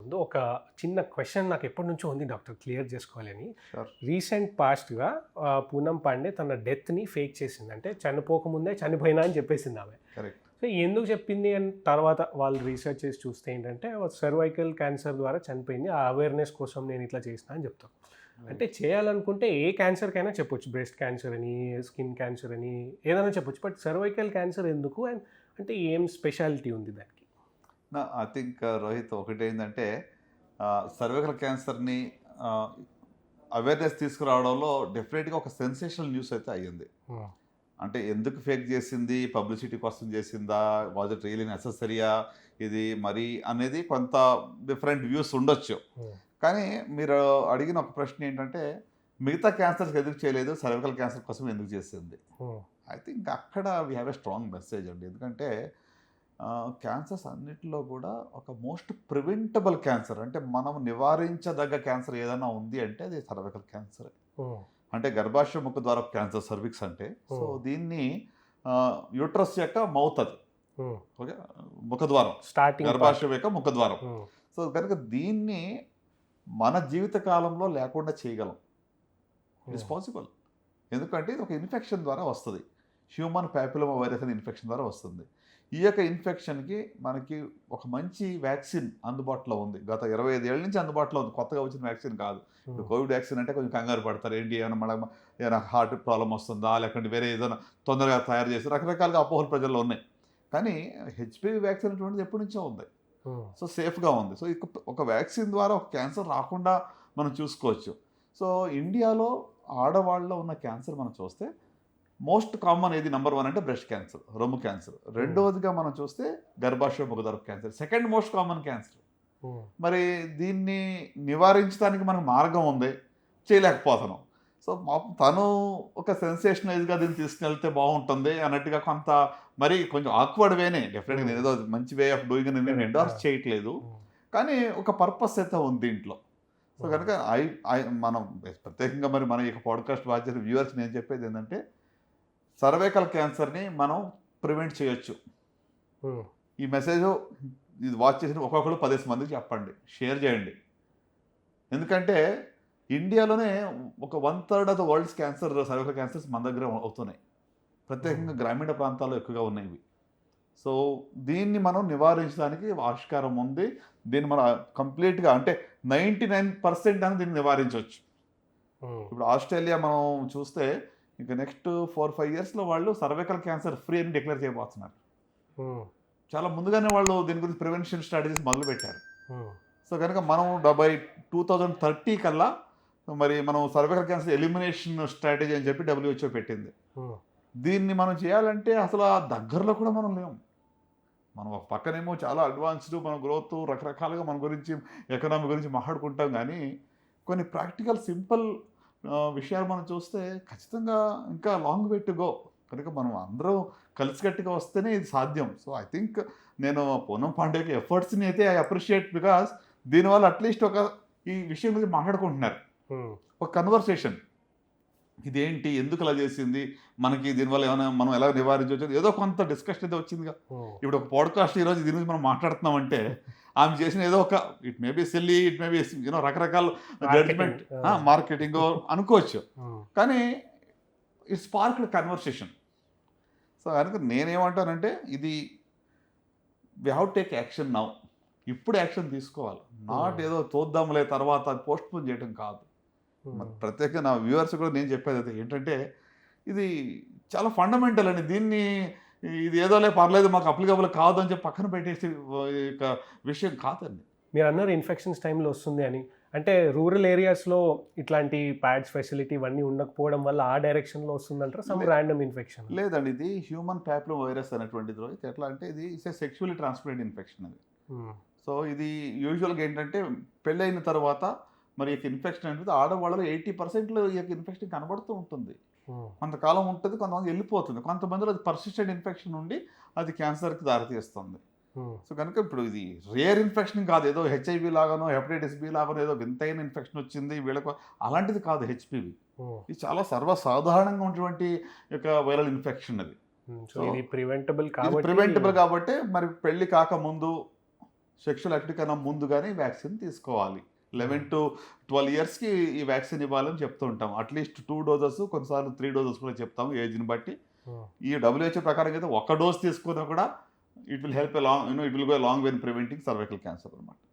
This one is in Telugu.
ముందు ఒక చిన్న క్వెషన్ నాకు ఎప్పటి నుంచో ఉంది డాక్టర్, క్లియర్ చేసుకోవాలని. షూర్. రీసెంట్ పాస్ట్‌గా పూనం పాండే తన డెత్‌ని ఫేక్ చేసింది. అంటే చనిపోకముందే చనిపోయినా అని చెప్పేసింది ఆమె. కరెక్ట్. సో ఎందుకు చెప్పింది అని తర్వాత వాళ్ళు రీసెర్చ్ చేసి చూస్తే ఏంటంటే సర్వైకల్ క్యాన్సర్ ద్వారా చనిపోయింది. ఆ అవేర్‌నెస్ కోసం నేను ఇట్లా చేసినా అని చెప్తాను. అంటే చేయాలనుకుంటే ఏ క్యాన్సర్‌కైనా చెప్పొచ్చు. బ్రెస్ట్ క్యాన్సర్ అని, స్కిన్ క్యాన్సర్ అని ఏదైనా చెప్పొచ్చు. బట్ సర్వైకల్ క్యాన్సర్ ఎందుకు అండ్ అంటే ఏం స్పెషాలిటీ ఉంది దానికి? ఐ థింక్ రోహిత్, ఒకటి ఏంటంటే సర్వైకల్ క్యాన్సర్ని అవేర్నెస్ తీసుకురావడంలో డెఫినెట్గా ఒక సెన్సేషనల్ న్యూస్ అయితే అయ్యింది. అంటే ఎందుకు ఫేక్ చేసింది, పబ్లిసిటీ కోసం చేసిందా, వాజ్ ఇట్ రియలీ నెససరీయా ఇది మరి అనేది కొంత డిఫరెంట్ వ్యూస్ ఉండొచ్చు. కానీ మీరు అడిగిన ఒక ప్రశ్న ఏంటంటే మిగతా క్యాన్సర్స్ ఎందుకు చేయలేదు, సర్వైకల్ క్యాన్సర్ కోసం ఎందుకు చేసింది? ఐ థింక్ అక్కడ we have a strong message అండి. ఎందుకంటే క్యాన్సర్స్ అన్నిటిలో కూడా ఒక మోస్ట్ ప్రివెంటబుల్ క్యాన్సర్, అంటే మనం నివారించదగ్గ క్యాన్సర్ ఏదైనా ఉంది అంటే అది సర్వైకల్ క్యాన్సర్. అంటే గర్భాశయ ముఖ ద్వారా క్యాన్సర్, సర్విక్స్ అంటే. సో దీన్ని యూట్రస్ యొక్క మౌత్, అది ఓకే, ముఖద్వారం, స్టార్టింగ్ గర్భాశయం యొక్క ముఖద్వారం. సో కనుక దీన్ని మన జీవిత కాలంలో లేకుండా చేయగలం. It's possible. ఎందుకంటే ఇది ఒక ఇన్ఫెక్షన్ ద్వారా వస్తుంది. హ్యూమన్ ప్యాపిలోమా వైరస్ అనే ఇన్ఫెక్షన్ ద్వారా వస్తుంది. ఈ యొక్క ఇన్ఫెక్షన్కి మనకి ఒక మంచి వ్యాక్సిన్ అందుబాటులో ఉంది. గత 25 ఏళ్ళ నుంచి అందుబాటులో ఉంది. కొత్తగా వచ్చిన వ్యాక్సిన్ కాదు. కోవిడ్ వ్యాక్సిన్ అంటే కొంచెం కంగారు పడతారు. ఏంటి ఏమైనా హార్ట్ ప్రాబ్లం వస్తుందా, లేకుంటే వేరే ఏదైనా తొందరగా తయారు చేసి రకరకాలుగా అపోహలు ప్రజల్లో ఉన్నాయి. కానీ హెచ్పివి వ్యాక్సిన్ అటువంటిది ఎప్పటి నుంచో ఉంది. సో సేఫ్గా ఉంది. సో ఒక వ్యాక్సిన్ ద్వారా ఒక క్యాన్సర్ రాకుండా మనం చూసుకోవచ్చు. సో ఇండియాలో ఆడవాళ్ళలో ఉన్న క్యాన్సర్ మనం చూస్తే మోస్ట్ కామన్ ఏది, నెంబర్ 1 అంటే బ్రెస్ట్ క్యాన్సర్, రొమ్ము క్యాన్సర్. రెండవదిగా మనం చూస్తే గర్భాశయ ముఖద్వార cancer, second most common cancer. మరి దీన్ని నివారించడానికి మనకు మార్గం ఉంది, చేయలేకపోతున్నాం. సో తను ఒక సెన్సేషనైజ్గా దీన్ని తీసుకెళ్తే బాగుంటుంది అన్నట్టుగా కొంత మరి కొంచెం ఆక్వర్డ్ వేనే, డెఫినెట్గా నేను ఏదో మంచి వే ఆఫ్ డూయింగ్ అని నేను ఎండార్స్ చేయట్లేదు, కానీ ఒక పర్పస్ అయితే ఉంది దీంట్లో. సో కనుక మనం ప్రత్యేకంగా మరి మన ఈ పాడ్కాస్ట్ బాధ్యత వ్యూవర్స్ నేను చెప్పేది ఏంటంటే సర్వైకల్ క్యాన్సర్ని మనం ప్రివెంట్ చేయొచ్చు. ఈ మెసేజ్ ఇది వాచ్ చేసిన ఒక్కొక్కరు 10 మందికి చెప్పండి, షేర్ చేయండి. ఎందుకంటే ఇండియాలోనే ఒక 1/3 of the world's cancer, cervical cancers మన దగ్గర అవుతున్నాయి. ప్రత్యేకంగా గ్రామీణ ప్రాంతాల్లో ఎక్కువగా ఉన్నాయి ఇవి. సో దీన్ని మనం నివారించడానికి ఆవిష్కారం ఉంది. దీన్ని మనం కంప్లీట్గా అంటే 99% అని దీన్ని నివారించవచ్చు. ఇప్పుడు ఆస్ట్రేలియా మనం చూస్తే ఇంకా నెక్స్ట్ 4-5 ఇయర్స్లో వాళ్ళు సర్వైకల్ క్యాన్సర్ ఫ్రీ అని డిక్లేర్ చేయబోతున్నారు. చాలా ముందుగానే వాళ్ళు దీని గురించి ప్రివెన్షన్ స్ట్రాటజీస్ మొదలుపెట్టారు. సో కనుక మనం 2030 కల్లా మరి మనం సర్వైకల్ క్యాన్సర్ ఎలిమినేషన్ స్ట్రాటజీ అని చెప్పి WHO పెట్టింది. దీన్ని మనం చేయాలంటే అసలు ఆ దగ్గరలో కూడా మనం లేము. మనం ఒక పక్కనేమో చాలా అడ్వాన్స్డ్, మన గ్రోత్ రకరకాలుగా మన గురించి, ఎకనామీ గురించి మాట్లాడుకుంటాం, కానీ కొన్ని ప్రాక్టికల్ సింపుల్ విషయాలు మనం చూస్తే ఖచ్చితంగా ఇంకా లాంగ్ వే టు గో. కనుక మనం అందరూ కలిసికట్టుగా వస్తేనే ఇది సాధ్యం. సో ఐ థింక్ నేను పూనం పాండేకి ఎఫర్ట్స్ని అయితే ఐ అప్రిషియేట్, బికాస్ దీనివల్ల అట్లీస్ట్ ఒక ఈ విషయం గురించి మాట్లాడుకుంటున్నారు, ఒక కన్వర్సేషన్. ఇదేంటి, ఎందుకు అలా చేసింది, మనకి దీనివల్ల ఏమైనా మనం ఎలా నివారించవచ్చు, ఏదో కొంత డిస్కషన్ అయితే వచ్చిందిగా. ఇప్పుడు ఒక పాడ్కాస్ట్ ఈరోజు దీని గురించి మనం మాట్లాడుతున్నామంటే ఆమె చేసిన ఏదో ఒక, it may be silly, it may be రకరకాల జడ్జ్మెంట్, మార్కెటింగ్ అనుకోవచ్చు, కానీ ఇట్స్ స్పార్క్డ్ కన్వర్సేషన్. సో కనుక నేనేమంటానంటే ఇది we have take action now. ఇప్పుడు యాక్షన్ తీసుకోవాలి, నాట్ ఏదో చూద్దాంలే తర్వాత పోస్ట్ పోన్ చేయడం కాదు. ప్రత్యేకంగా నా వ్యూవర్స్ కూడా నేను చెప్పేది అయితే ఏంటంటే ఇది చాలా ఫండమెంటల్ అండి. దీన్ని ఇది ఏదోలే పర్లేదు మాకు అప్లికబుల్ కాదు అని చెప్పి పక్కన పెట్టేసి విషయం కాదండి. మీరు అన్నారు ఇన్ఫెక్షన్స్ టైంలో వస్తుంది అని. అంటే రూరల్ ఏరియాస్లో ఇట్లాంటి ప్యాడ్స్ ఫెసిలిటీ ఇవన్నీ ఉండకపోవడం వల్ల ఆ డైరెక్షన్లో వస్తుందంటారా, సమ్ ర్యాండమ్ ఇన్ఫెక్షన్? లేదండి, ఇది హ్యూమన్ ప్యాపిలోమా వైరస్ అనేటువంటిది ఎట్లా అంటే ఇది సెక్షువల్లీ ట్రాన్స్మిటెడ్ ఇన్ఫెక్షన్ అది. సో ఇది యూజువల్గా ఏంటంటే పెళ్ళైన తర్వాత మరి ఈ ఇన్ఫెక్షన్ అనేది ఆడవాళ్ళలో 80%లో ఈ యొక్క ఇన్ఫెక్షన్ కనబడుతూ ఉంటుంది. కొంతకాలం ఉంటుంది, కొంతమంది వెళ్ళిపోతుంది, కొంతమందిలో అది పర్సిస్టెంట్ ఇన్ఫెక్షన్ ఉండి అది క్యాన్సర్కి దారితీస్తుంది. సో కనుక ఇప్పుడు ఇది రేర్ ఇన్ఫెక్షన్ కాదు, ఏదో HIV లాగానో హెపటైటిస్ B లాగానో ఏదో వింతైన ఇన్ఫెక్షన్ వచ్చింది వీళ్ళకు, అలాంటిది కాదు హెచ్పివి. ఇది చాలా సర్వసాధారణంగా ఉన్నటువంటి యొక్క వైరల్ ఇన్ఫెక్షన్ అది. సో ఇది ప్రివెంటబుల్ కాబట్టి మరి పెళ్లి కాకముందు సెక్షువల్ యాక్టివిటీ కన్నా ముందుగానే వ్యాక్సిన్ తీసుకోవాలి. 11 to 12 ఇయర్స్కి ఈ వ్యాక్సిన్ ఇవ్వాలని చెప్తూ ఉంటాం. అట్లీస్ట్ 2 డోసెస్, కొన్నిసార్లు 3 డోసెస్ కూడా చెప్తాము ఏజ్ని బట్టి. ఈ WHO ప్రకారం అయితే 1 డోస్ తీసుకున్నా కూడా it will help it will go long way in preventing cervical cancer అనమాట.